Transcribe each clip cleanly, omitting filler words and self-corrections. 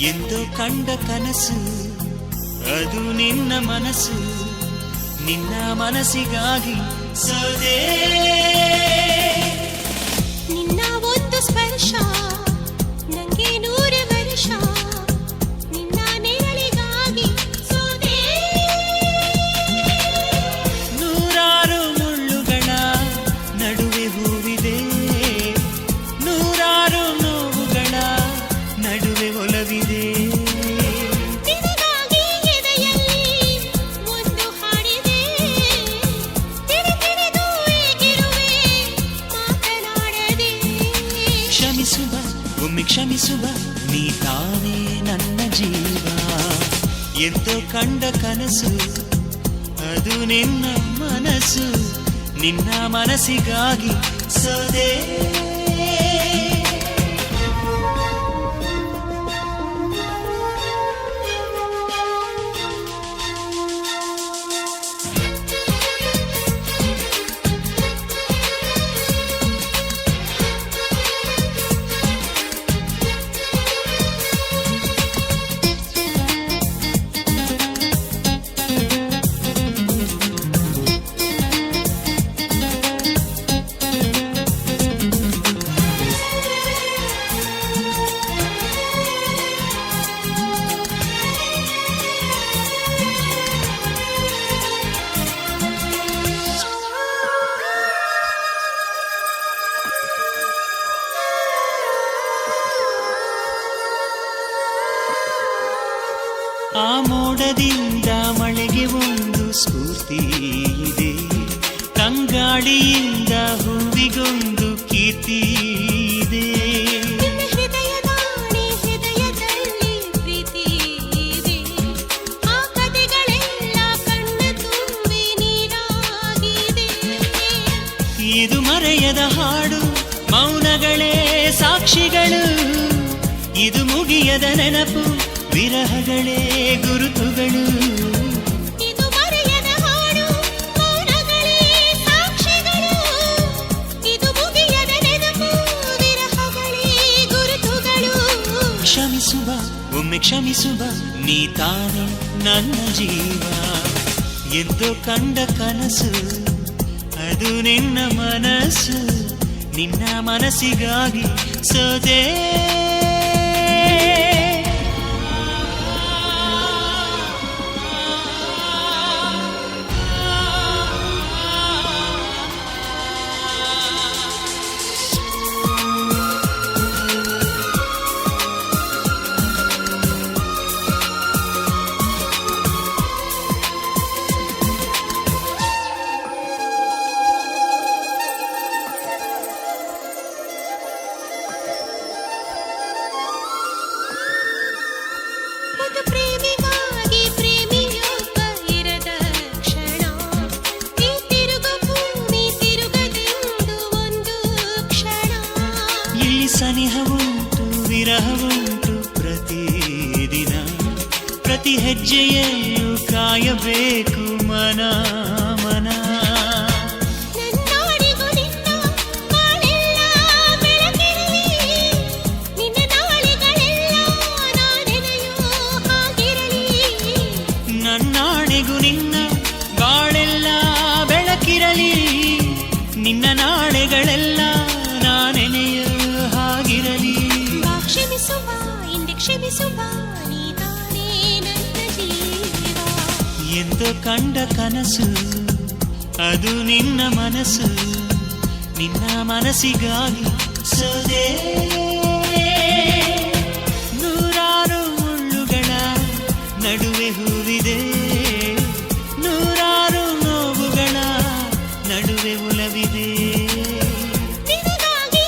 ಎಂದು ಕಂಡ ಕನಸು ಅದು ನಿನ್ನ ಮನಸ್ಸು, ನಿನ್ನ ಮನಸ್ಸಿಗಾಗಿ ಸೋದೆ. ನಿನ್ನ ಒಂದು ಸ್ಪರ್ಶ ನಂಗೆ 100 ವರ್ಷ, ನಿನ್ನ ನೆರಳಿಗಾಗಿ ಸೋದೆ. ನೂರಾರು ಮುಳ್ಳುಗಳ ನಡುವೆ ಹೂವಿದೆ, ನೂರಾರು ನೋವುಗಳ ನಡುವೆ ಒಲವಿದೆ. ನಿನಗಾಗಿ ಎದೆಯಲ್ಲಿ ಒಂದು ಹಾಡಿದೆ, ತಿರುತಿರಿದು ಏಗಿರುವೆ ಮಾತನಾಡದೆ. ಕ್ಷಮಿಸುವ ಒಮ್ಮೆ ಕ್ಷಮಿಸುವ, ನೀ ತಾನೇ ನನ್ನ ಜೀವ. ಎಂದೋ ಕಂಡ ಕನಸು ಅದು ನಿನ್ನ ಮನಸ್ಸು, ನಿನ್ನ ಮನಸ್ಸಿಗಾಗಿ ಸೋದೆ. ಆ ಮೋಡದಿಂದ ಮಳೆಗೆ ಒಂದು ಸ್ಫೂರ್ತಿ ಇದೆ, ತಂಗಾಳಿಯಿಂದ ಹೂವಿಗೊಂದು ಕೀರ್ತಿ ಇದೆ. ಹೃದಯದಾಣೆ ಹೃದಯದಲ್ಲಿ ಪ್ರೀತಿ ಇದೆ, ಆ ಕಥೆಗಳೆಲ್ಲ ಕಣ್ಣ ತುಂಬಿ ನೀರಾಗಿದೆ. ಇದು ಮರೆಯದ ಹಾಡು, ಮೌನಗಳೇ ಸಾಕ್ಷಿಗಳು. ಇದು ಮುಗಿಯದ ನೆನಪು, ವಿರಹಗಳೇ ಗುರುತುಗಳು. ಇದು ಮರೆಯದ ಹಾಡು, ಮೌನಗಳೇ ಸಾಕ್ಷಿಗಳು. ಇದು ಮುಗಿಯದ ನೆನಪು, ವಿರಹಗಳೇ ಗುರುತುಗಳು. ಕ್ಷಮಿಸುವ ಒಮ್ಮೆ ಕ್ಷಮಿಸುವ, ನೀ ತಾನೇ ನನ್ನ ಜೀವ. ಎಂದೋ ಕಂಡ ಕನಸು ಅದು ನಿನ್ನ ಮನಸ್ಸು, ನಿನ್ನ ಮನಸ್ಸಿಗಾಗಿ ಸೋದೆ. ಒಂದು ಪ್ರೇಮಿಗಾಗಿ ಪ್ರೇಮಿಯೊಬ್ಬ ಇರದ ಕ್ಷಣ, ಈ ತಿರುಗ ಭೂಮಿ ತಿರುಗದೆಂದು ಒಂದು ಕ್ಷಣ. ಇಲ್ಲಿ ಸನಿಹವುಂಟು ವಿರಹವುಂಟು ಪ್ರತಿದಿನ, ಪ್ರತಿ ಹೆಜ್ಜೆಯಲ್ಲೂ ಕಾಯಬೇಕು ಮನ ಮನ. ನನ್ನಾಡಿಗೂ ನಿನ್ನ ಬಾಳೆಲ್ಲ ಬೆಳಕಿರಲಿ, ನಿನ್ನ ನಾಳೆಗಳೆಲ್ಲ ನಾನೆನೆಯೋ ಹಾಗಿರಲಿ. ನನ್ನಾಣೆಗೂ ನಿನ್ನ ಬಾಳೆಲ್ಲ ಬೆಳಕಿರಲಿ, ನಿನ್ನ ನಾಳೆಗಳೆಲ್ಲ ನಾನೆನೆಯೋ ಹಾಗಿರಲಿ. ಬಾ ಕ್ಷಮಿಸುವ ಇಂದೆ ಕ್ಷಮಿಸುವ, ನೀ ತಾನೇ ನನ್ನ ಜೀವ. ಎಂದೋ ಕಂಡ ಕನಸು ಅದು ನಿನ್ನ ಮನಸ್ಸು, ನಿನ್ನ ಮನಸ್ಸಿಗಾಗಿ ಸೋದೆ. ನೂರಾರು ಮುಳ್ಳುಗಳ ನಡುವೆ ಹೂವಿದೆ, ನೂರಾರು ನೋವುಗಳ ನಡುವೆ ಒಲವಿದೆ. ನಿನಗಾಗಿ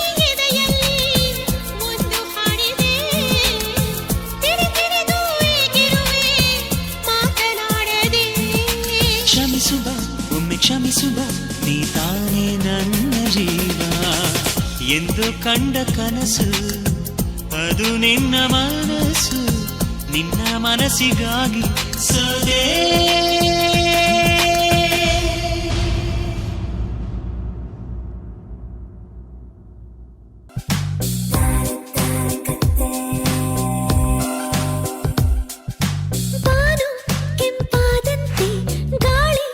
ಎಂದು ಕಂಡ ಕನಸು ಅದು ನಿನ್ನ ಮನಸ್ಸು ನಿನ್ನ ಮನಸ್ಸಿಗಾಗಿ ಸೋದೆ ಬಾನು ಕೆಂಪಾದಂತೆ ಗಾಳಿ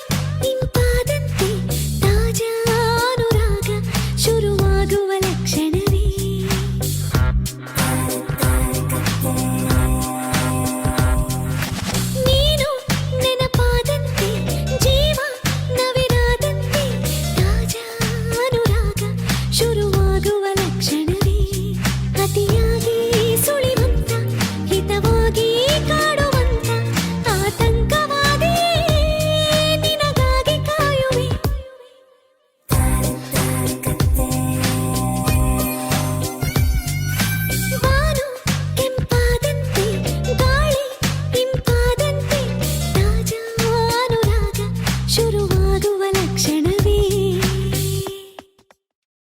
ಇಂಪಾದಂತೆ ತಾಜಾ ಅನುರಾಗ ಶುರುವಾಗುವ ಲಕ್ಷಣವೇ